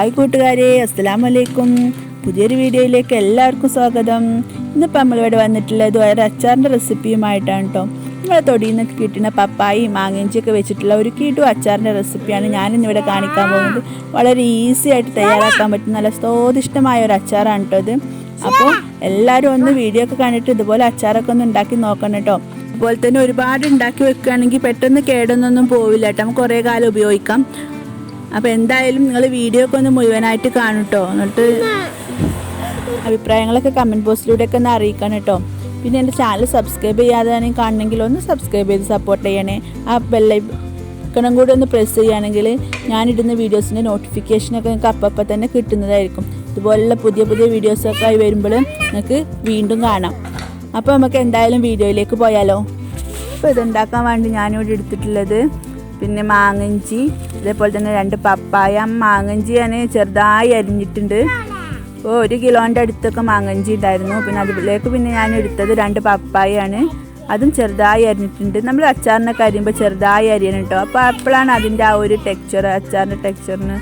Hi കൂട്ടുകാരെ, അസ്സലാമു അലൈക്കും. പുതിയൊരു വീഡിയോയിലേക്ക് എല്ലാവർക്കും സ്വാഗതം. ഇന്നിപ്പോൾ നമ്മളിവിടെ വന്നിട്ടുള്ളത് ഒരു അച്ചാറിൻ്റെ റെസിപ്പിയുമായിട്ടാണ് കേട്ടോ. നമ്മളെ തൊടിയിൽ നിന്ന് കിട്ടുന്ന പപ്പായും മാങ്ങഞ്ചിയൊക്കെ വെച്ചിട്ടുള്ള ഒരു കിടു അച്ചാറിൻ്റെ റെസിപ്പിയാണ് ഞാനിന്നിവിടെ കാണിക്കാൻ പോകുന്നത്. വളരെ ഈസി ആയിട്ട് തയ്യാറാക്കാൻ പറ്റുന്ന നല്ല സ്വാദിഷ്ടമായ ഒരു അച്ചാറാണ് കേട്ടോ ഇത്. അപ്പോൾ എല്ലാവരും ഒന്ന് വീഡിയോ ഒക്കെ കണ്ടിട്ട് ഇതുപോലെ അച്ചാറൊക്കെ ഒന്ന് ഉണ്ടാക്കി നോക്കണം കേട്ടോ. അതുപോലെ തന്നെ ഒരുപാട് ഉണ്ടാക്കി വെക്കുകയാണെങ്കിൽ പെട്ടെന്ന് കേടൊന്നും പോവില്ല കേട്ടോ, നമുക്ക് കുറേ കാലം ഉപയോഗിക്കാം. അപ്പോൾ എന്തായാലും നിങ്ങൾ വീഡിയോ ഒക്കെ ഒന്ന് മുഴുവനായിട്ട് കാണും കേട്ടോ. എന്നിട്ട് അഭിപ്രായങ്ങളൊക്കെ കമൻറ്റ് ബോക്സിലൂടെയൊക്കെ ഒന്ന് അറിയിക്കണം കേട്ടോ. പിന്നെ എൻ്റെ ചാനൽ സബ്സ്ക്രൈബ് ചെയ്യാതെ കാണണമെങ്കിൽ ഒന്ന് സബ്സ്ക്രൈബ് ചെയ്ത് സപ്പോർട്ട് ചെയ്യണേ. ആ ബെല്ലൈക്കണും കൂടി ഒന്ന് പ്രസ് ചെയ്യുകയാണെങ്കിൽ ഞാനിടുന്ന വീഡിയോസിൻ്റെ നോട്ടിഫിക്കേഷനൊക്കെ നിങ്ങൾക്ക് അപ്പം തന്നെ കിട്ടുന്നതായിരിക്കും. ഇതുപോലുള്ള പുതിയ പുതിയ വീഡിയോസൊക്കെ ആയി വരുമ്പോൾ നിങ്ങൾക്ക് വീണ്ടും കാണാം. അപ്പോൾ നമുക്ക് എന്തായാലും വീഡിയോയിലേക്ക് പോയാലോ. അപ്പോൾ ഇതുണ്ടാക്കാൻ വേണ്ടി ഞാനിവിടെ എടുത്തിട്ടുള്ളത് പിന്നെ മാങ്ങഞ്ചി, അതേപോലെ തന്നെ 2 പപ്പായ. മാങ്ങഞ്ചി ഞാൻ ചെറുതായി അരിഞ്ഞിട്ടുണ്ട്. അപ്പോൾ 1 കിലോൻ്റെ അടുത്തൊക്കെ മാങ്ങഞ്ചി ഉണ്ടായിരുന്നു. പിന്നെ അതിലേക്ക് പിന്നെ ഞാൻ എടുത്തത് 2 പപ്പായാണ്, അതും ചെറുതായി അരിഞ്ഞിട്ടുണ്ട്. നമ്മൾ അച്ചാറിനൊക്കെ അരിയുമ്പോൾ ചെറുതായി അരിയണം കേട്ടോ. അപ്പോൾ അപ്പോഴാണ് അതിൻ്റെ ആ ഒരു ടെക്സ്ചർ, അച്ചാറിൻ്റെ ടെക്സ്ചറിന്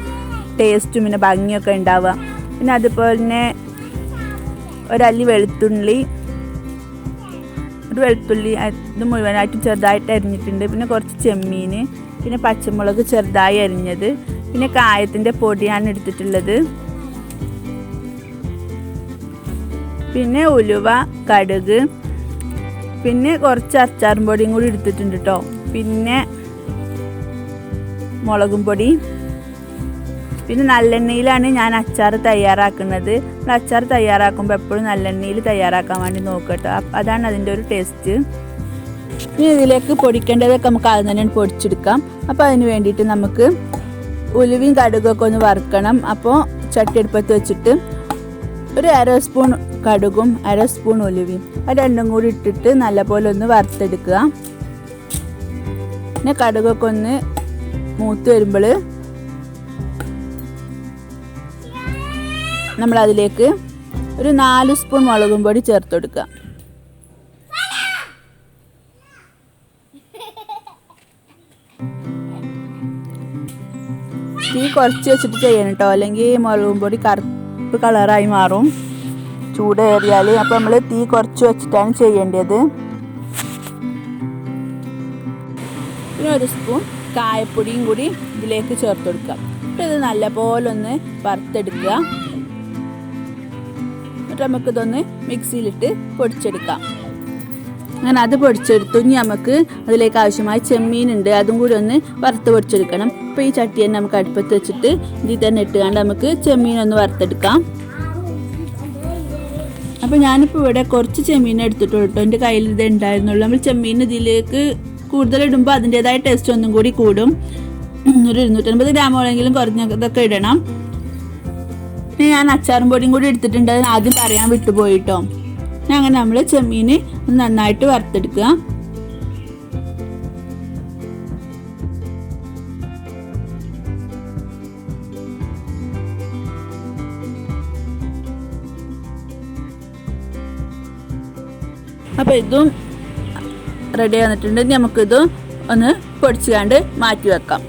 ടേസ്റ്റും പിന്നെ ഭംഗിയൊക്കെ ഉണ്ടാവുക. പിന്നെ അതുപോലെ തന്നെ ഒരല്ലി വെളുത്തുള്ളി ഇത് മുഴുവനായിട്ടും ചെറുതായിട്ട് അരിഞ്ഞിട്ടുണ്ട്. പിന്നെ കുറച്ച് ചെമ്മീൻ, പിന്നെ പച്ചമുളക് ചെറുതായി അരിഞ്ഞത്, പിന്നെ കായത്തിൻ്റെ പൊടിയാണ് എടുത്തിട്ടുള്ളത്. പിന്നെ ഉലുവ, കടുക്, പിന്നെ കുറച്ച് അച്ചാറും പൊടിയും കൂടി എടുത്തിട്ടുണ്ട് കേട്ടോ. പിന്നെ മുളകും പൊടി. പിന്നെ നല്ലെണ്ണയിലാണ് ഞാൻ അച്ചാർ തയ്യാറാക്കുന്നത്. അച്ചാർ തയ്യാറാക്കുമ്പോൾ എപ്പോഴും നല്ലെണ്ണയിൽ തയ്യാറാക്കാൻ വേണ്ടി നോക്കട്ടോ, അതാണ് അതിൻ്റെ ഒരു ടേസ്റ്റ്. ഇനി ഇതിലേക്ക് പൊടിക്കേണ്ടതൊക്കെ നമുക്ക് ആദ്യം തന്നെ പൊടിച്ചെടുക്കാം. അപ്പോൾ അതിന് വേണ്ടിയിട്ട് നമുക്ക് ഉലുവയും കടുകൊക്കെ ഒന്ന് വറുക്കണം. അപ്പോൾ ചട്ടി അടുപ്പത്ത് വെച്ചിട്ട് ഒരു 1/2 സ്പൂൺ കടുകും 1/2 സ്പൂൺ ഉലുവയും അത് രണ്ടും കൂടി ഇട്ടിട്ട് നല്ലപോലെ ഒന്ന് വറുത്തെടുക്കുക. പിന്നെ കടുകൊക്കെ ഒന്ന് മൂത്ത് വരുമ്പോൾ നമ്മളതിലേക്ക് ഒരു 4 സ്പൂൺ മുളകും പൊടി ചേർത്ത് കൊടുക്കുക. തീ കുറച്ച് വെച്ചിട്ട് ചെയ്യണം കേട്ടോ, അല്ലെങ്കിൽ മുളകും പൊടി കറുപ്പ് കളറായി മാറും ചൂടേറിയാൽ. അപ്പോൾ നമ്മൾ തീ കുറച്ച് വെച്ചിട്ടാണ് ചെയ്യേണ്ടത്. പിന്നെ 1 സ്പൂൺ കായപ്പൊടിയും കൂടി ഇതിലേക്ക് ചേർത്ത് കൊടുക്കുക. അപ്പോൾ ഇത് നല്ലപോലെ ഒന്ന് വറുത്തെടുക്കുക. എന്നിട്ട് നമുക്കിതൊന്ന് മിക്സിയിലിട്ട് പൊടിച്ചെടുക്കാം. അങ്ങനെ അത് പൊടിച്ചെടുത്തു. ഇനി നമുക്ക് അതിലേക്ക് ആവശ്യമായ ചെമ്മീനുണ്ട്, അതും കൂടി ഒന്ന് വറുത്ത് പൊടിച്ചെടുക്കണം. അപ്പോൾ ഈ ചട്ടി തന്നെ നമുക്ക് അടുപ്പത്ത് വെച്ചിട്ട് ഇതിൽ തന്നെ ഇട്ടുകൊണ്ട് നമുക്ക് ചെമ്മീനൊന്ന് വറുത്തെടുക്കാം. അപ്പോൾ ഞാനിപ്പോൾ ഇവിടെ കുറച്ച് ചെമ്മീൻ എടുത്തിട്ടുള്ളൂ കേട്ടോ, എൻ്റെ കയ്യിൽ ഇത് ഉണ്ടായിരുന്നുള്ളൂ. നമ്മൾ ചെമ്മീൻ ഇതിലേക്ക് കൂടുതൽ ഇടുമ്പോൾ അതിൻ്റേതായ ടേസ്റ്റ് ഒന്നും കൂടി കൂടും. ഒരു 250 ഗ്രാമോളെങ്കിലും കുറഞ്ഞതൊക്കെ ഇടണം. ഞാൻ അച്ചാറും പൊടിയും കൂടി എടുത്തിട്ടുണ്ട്, അത് ആദ്യം പറയാൻ വിട്ടുപോയിട്ടോ. അങ്ങനെ നമ്മൾ ചെമ്മീൻ നന്നായിട്ട് വറുത്തെടുക്കുക. അപ്പോൾ ഇതും റെഡി വന്നിട്ടുണ്ട്. നമുക്കിത് ഒന്ന് പൊടിച്ചുകൊണ്ട് മാറ്റി വെക്കാം.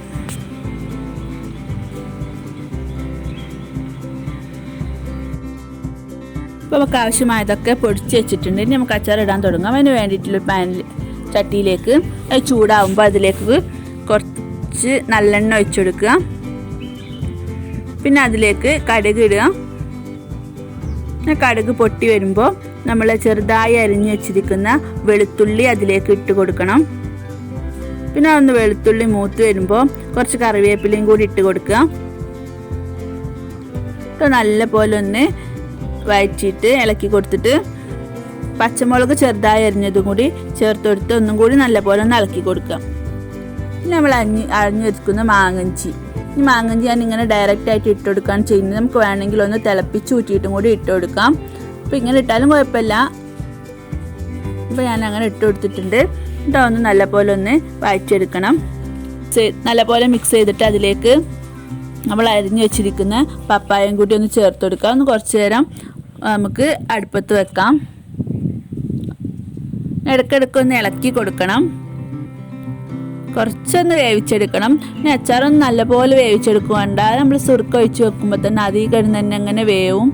അപ്പോൾ നമുക്ക് ആവശ്യമായതൊക്കെ പൊടിച്ച് വെച്ചിട്ടുണ്ട്. ഇനി നമുക്ക് അച്ചാർ ഇടാൻ തുടങ്ങാം. അതിന് വേണ്ടിയിട്ടുള്ള പാനിൽ ചട്ടിയിലേക്ക് അത് ചൂടാവുമ്പോൾ അതിലേക്ക് കുറച്ച് നല്ലെണ്ണ ഒഴിച്ചെടുക്കുക. പിന്നെ അതിലേക്ക് കടുക് ഇടുക. കടുക് പൊട്ടി വരുമ്പോൾ നമ്മൾ ചെറുതായി അരിഞ്ഞ് വെച്ചിരിക്കുന്ന വെളുത്തുള്ളി അതിലേക്ക് ഇട്ട് കൊടുക്കണം. പിന്നെ ഒന്ന് വെളുത്തുള്ളി മൂത്ത് വരുമ്പോൾ കുറച്ച് കറിവേപ്പിലയും കൂടി ഇട്ട് കൊടുക്കുക. നല്ല പോലെ ഒന്ന് വഴറ്റിയിട്ട് ഇളക്കി കൊടുത്തിട്ട് പച്ചമുളക് ചെറുതായി അരിഞ്ഞതും കൂടി ചേർത്ത് കൊടുത്ത് ഒന്നും കൂടി നല്ലപോലെ ഒന്ന് ഇളക്കി കൊടുക്കുക. പിന്നെ നമ്മൾ അരിഞ്ഞു വെക്കുന്ന മാങ്ങഞ്ചി, ഈ മാങ്ങഞ്ചി ഞാൻ ഇങ്ങനെ ഡയറക്റ്റായിട്ട് ഇട്ട് കൊടുക്കുകയാണ് ചെയ്യുന്നത്. നമുക്ക് വേണമെങ്കിൽ ഒന്ന് തിളപ്പിച്ച് ഊറ്റിയിട്ടും കൂടി ഇട്ട് കൊടുക്കാം. അപ്പോൾ ഇങ്ങനെ ഇട്ടാലും കുഴപ്പമില്ല. അപ്പോൾ ഞാൻ അങ്ങനെ ഇട്ട് കൊടുത്തിട്ടുണ്ട്. എന്നിട്ട് ഒന്ന് നല്ലപോലെ ഒന്ന് വഴറ്റിയെടുക്കണം. നല്ലപോലെ മിക്സ് ചെയ്തിട്ട് അതിലേക്ക് നമ്മൾ അരിഞ്ഞു വെച്ചിരിക്കുന്ന പപ്പായയും കൂടി ഒന്ന് ചേർത്ത് കൊടുക്കുക. ഒന്ന് കുറച്ച് നേരം നമുക്ക് അടുപ്പത്ത് വെക്കാം. ഇടയ്ക്കിടയ്ക്ക് ഒന്ന് ഇളക്കി കൊടുക്കണം. കുറച്ചൊന്ന് വേവിച്ചെടുക്കണം. ഇനി അച്ചാറൊന്ന് നല്ലപോലെ വേവിച്ചെടുക്കുവേണ്ട, നമ്മൾ സുർക്ക ഒഴിച്ച് വെക്കുമ്പോൾ തന്നെ അതിൽ കിടന്ന് തന്നെ അങ്ങനെ വേവും.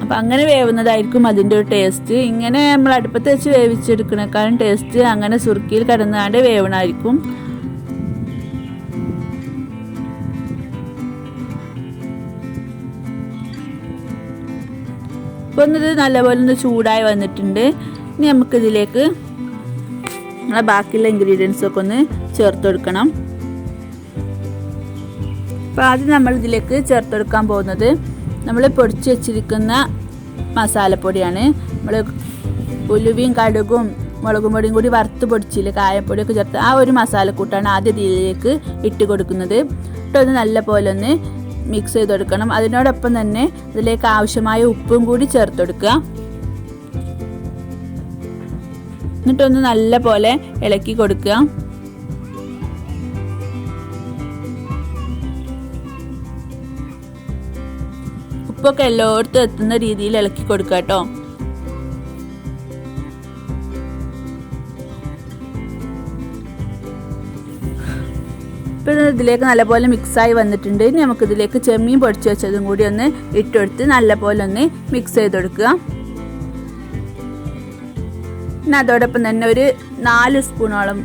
അപ്പം അങ്ങനെ വേവുന്നതായിരിക്കും അതിൻ്റെ ഒരു ടേസ്റ്റ്. ഇങ്ങനെ നമ്മൾ അടുപ്പത്ത് വെച്ച് വേവിച്ചെടുക്കണേക്കാളും ടേസ്റ്റ് അങ്ങനെ സുർക്കയിൽ കിടന്നാണ്ട് വേവണമായിരിക്കും. അപ്പോൾ ഒന്നത് നല്ലപോലെ ഒന്ന് ചൂടായി വന്നിട്ടുണ്ട്. ഇനി നമുക്കിതിലേക്ക് നമ്മളെ ബാക്കിയുള്ള ഇൻഗ്രീഡിയൻസൊക്കെ ഒന്ന് ചേർത്ത് കൊടുക്കണം. അപ്പോൾ ആദ്യം നമ്മളിതിലേക്ക് ചേർത്ത് കൊടുക്കാൻ പോകുന്നത് നമ്മൾ പൊടിച്ച് വെച്ചിരിക്കുന്ന മസാലപ്പൊടിയാണ്. നമ്മൾ ഉലുവയും കടുകും മുളകും പൊടിയും കൂടി വറുത്ത് പൊടിച്ചില്ല, കായപ്പൊടിയൊക്കെ ചേർത്ത് ആ ഒരു മസാലക്കൂട്ടാണ് ആദ്യം ഇതിലേക്ക് ഇട്ട് കൊടുക്കുന്നത്. ഇട്ടൊന്ന് നല്ല പോലെ ഒന്ന് മിക്സ് ചെയ്ത് കൊടുക്കണം. അതിനോടൊപ്പം തന്നെ ഇതിലേക്ക് ആവശ്യമായ ഉപ്പും കൂടി ചേർത്ത് കൊടുക്കുക. എന്നിട്ടൊന്ന് നല്ല പോലെ ഇളക്കി കൊടുക്കുക. ഉപ്പൊക്കെ എല്ലായിടത്തും എത്തുന്ന രീതിയിൽ ഇളക്കി കൊടുക്കുക കേട്ടോ. ഇപ്പം ഇതിലേക്ക് നല്ലപോലെ മിക്സായി വന്നിട്ടുണ്ട്. ഇനി നമുക്കിതിലേക്ക് ചെമ്മീൻ പൊടിച്ച് വെച്ചതും കൂടി ഒന്ന് ഇട്ടെടുത്ത് നല്ലപോലെ ഒന്ന് മിക്സ് ചെയ്ത് കൊടുക്കുക. പിന്നെ അതോടൊപ്പം തന്നെ ഒരു 4 സ്പൂണോളം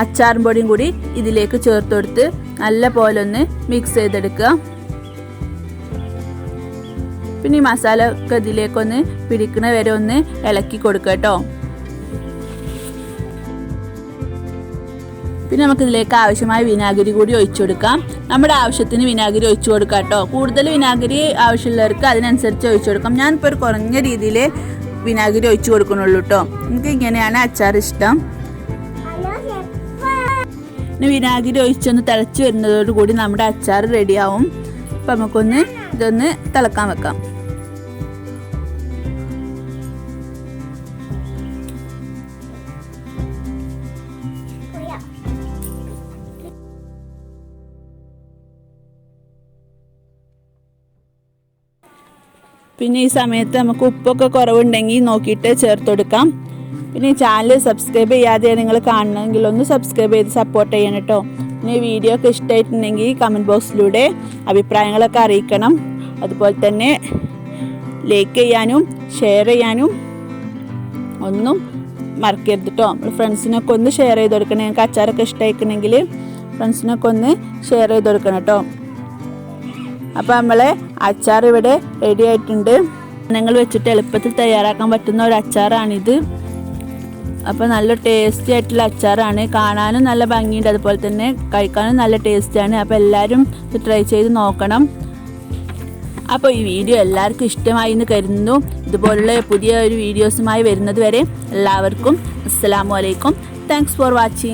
അച്ചാറും പൊടിയും കൂടി ഇതിലേക്ക് ചേർത്ത് കൊടുത്ത് നല്ല പോലെ ഒന്ന് മിക്സ് ചെയ്തെടുക്കുക. പിന്നെ ഈ മസാല ഒക്കെ ഇതിലേക്കൊന്ന് പിടിക്കണ വരെ ഒന്ന് ഇളക്കി കൊടുക്കുക കേട്ടോ. പിന്നെ നമുക്കിതിലേക്ക് ആവശ്യമായ വിനാഗിരി കൂടി ഒഴിച്ചു കൊടുക്കാം. നമ്മുടെ ആവശ്യത്തിന് വിനാഗിരി ഒഴിച്ചു കൊടുക്കാം കേട്ടോ. കൂടുതൽ വിനാഗിരി ആവശ്യമുള്ളവർക്ക് അതിനനുസരിച്ച് ഒഴിച്ചു കൊടുക്കാം. ഞാനിപ്പോൾ ഒരു കുറഞ്ഞ രീതിയിൽ വിനാഗിരി ഒഴിച്ചു കൊടുക്കണുള്ളൂ കേട്ടോ. എനിക്ക് ഇങ്ങനെയാണ് അച്ചാർ ഇഷ്ടം. പിന്നെ വിനാഗിരി ഒഴിച്ചൊന്ന് തിളച്ച് വരുന്നതോടുകൂടി നമ്മുടെ അച്ചാർ റെഡിയാവും. അപ്പം നമുക്കൊന്ന് ഇതൊന്ന് തിളക്കാൻ വെക്കാം. പിന്നെ ഈ സമയത്ത് നമുക്ക് ഉപ്പൊക്കെ കുറവുണ്ടെങ്കിൽ നോക്കിയിട്ട് ചേർത്ത് കൊടുക്കാം. പിന്നെ ഈ ചാനൽ സബ്സ്ക്രൈബ് ചെയ്യാതെ നിങ്ങൾ കാണണമെങ്കിൽ ഒന്ന് സബ്സ്ക്രൈബ് ചെയ്ത് സപ്പോർട്ട് ചെയ്യണം കേട്ടോ. പിന്നെ ഈ വീഡിയോ ഒക്കെ ഇഷ്ടമായിട്ടുണ്ടെങ്കിൽ കമൻറ്റ് ബോക്സിലൂടെ അഭിപ്രായങ്ങളൊക്കെ അറിയിക്കണം. അതുപോലെ തന്നെ ലൈക്ക് ചെയ്യാനും ഷെയർ ചെയ്യാനും ഒന്നും മറക്കരുത് കേട്ടോ. നമ്മൾ ഫ്രണ്ട്സിനൊക്കെ ഒന്ന് ഷെയർ ചെയ്ത് കൊടുക്കണം. ഞങ്ങൾക്ക് അച്ചാറൊക്കെ ഇഷ്ടമായിക്കണമെങ്കിൽ ഫ്രണ്ട്സിനൊക്കെ ഒന്ന് ഷെയർ ചെയ്ത് കൊടുക്കണം കേട്ടോ. അപ്പോൾ നമ്മളെ അച്ചാർ ഇവിടെ റെഡി ആയിട്ടുണ്ട്. നിങ്ങൾ വെച്ചിട്ട് എളുപ്പത്തിൽ തയ്യാറാക്കാൻ പറ്റുന്ന ഒരു അച്ചാറാണിത്. അപ്പോൾ നല്ല ടേസ്റ്റി ആയിട്ടുള്ള അച്ചാറാണ്. കാണാനും നല്ല ഭംഗിയുണ്ട്, അതുപോലെ തന്നെ കഴിക്കാനും നല്ല ടേസ്റ്റാണ്. അപ്പോൾ എല്ലാവരും ഇത് ട്രൈ ചെയ്ത് നോക്കണം. അപ്പോൾ ഈ വീഡിയോ എല്ലാവർക്കും ഇഷ്ടമായി എന്ന് കരുതുന്നു. ഇതുപോലുള്ള പുതിയ ഒരു വീഡിയോസുമായി വരുന്നത് വരെ എല്ലാവർക്കും അസ്സലാമു അലൈക്കും. Thanks for watching.